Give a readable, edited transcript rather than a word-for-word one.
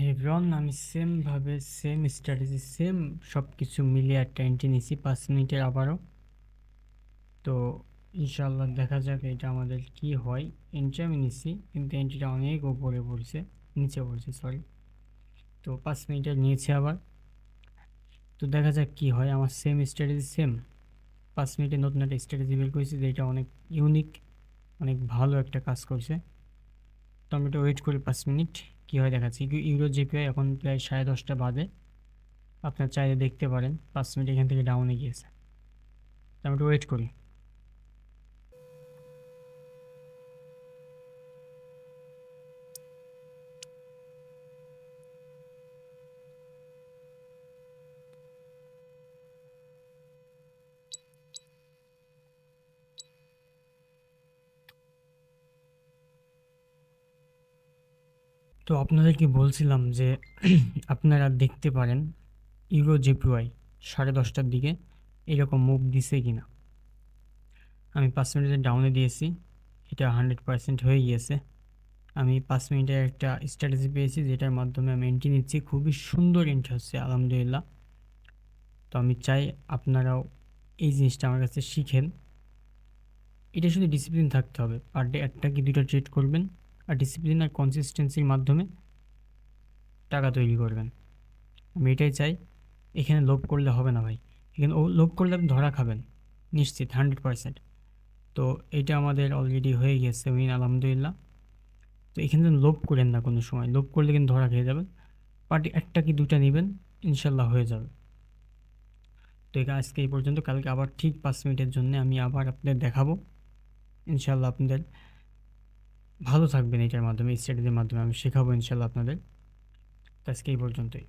Everyone, আমি সেমভাবে same strategy same সব কিছু মিলিয়ে একটা এন্ট্রি নিছি 5 মিনিটের আবারও। তো ইনশাল্লাহ দেখা যাক এটা আমাদের কি হয়। এন্ট্রি আমি নিছি কিন্তু এন্ট্রিটা অনেক উপরে পড়ছে, নিচে পড়ছে সরি। তো 5 মিনিটের নিয়েছে আবার। তো দেখা যাক কি হয়। আমার সেম স্ট্র্যাটেজি সেম 5 মিনিটে নতুন একটা স্ট্র্যাটেজি বের করেছি যেটা অনেক ইউনিক, অনেক ভালো একটা কাজ করছে। তো আমি একটু ওয়েট করি 5 মিনিট কি হয় দেখাচ্ছি। ইউরো জিপিআই এখন প্রায় 10:30 বাজে। আপনার চাইলে দেখতে পারেন 5 মিনিট এখান থেকে ডাউনে গিয়েছে। তো আমি একটু ওয়েট করি। তো আপনাদেরকে বলছিলাম যে আপনারা দেখতে পারেন ইউরো জেপিওয়াই 10:30টার দিকে এরকম মুভ দিছে কিনা। আমি 5 মিনিটের ডাউনে দিয়েছি, এটা 100% হয়ে গিয়েছে। আমি 5 মিনিটের একটা স্ট্র্যাটেজি পেয়েছি যেটার মাধ্যমে আমি এন্ট্রি নিচ্ছি, খুবই সুন্দর এন্ট্রি হচ্ছে আলহামদুলিল্লাহ। তো আমি চাই আপনারাও এই জিনিসটা আমার কাছে শিখেন। এটা শুধু ডিসিপ্লিন থাকতে হবে, পার ডে একটা কি দুটো ট্রেড করবেন, আর ডিসিপ্লিন আর কনসিস্টেন্সির মাধ্যমে টাকা তৈরি করবেন। আমি এটাই চাই। এখানে লোভ করলে হবে না ভাই, এখানে লোভ করলে আপনি ধরা খাবেন নিশ্চিত 100%। তো এইটা আমাদের অলরেডি হয়ে গেছে উইন আলহামদুলিল্লাহ। তো এখানে লোভ করেন না, কোনো সময় লোভ করলে কিন্তু ধরা খেয়ে যাবেন। পার্টি একটা কি দুটা নেবেন, ইনশাল্লাহ হয়ে যাবে। তো এটা আজকে এই পর্যন্ত, কালকে আবার ঠিক 5 মিনিটের জন্য আমি আবার আপনাদের দেখাবো। ইনশাল্লাহ আপনাদের ভালো থাকবেন, এটার মাধ্যমে স্ট্র্যাটেজির মাধ্যমে আমি শেখাবো ইনশাল্লাহ আপনাদের। তো আজকে এই পর্যন্তই।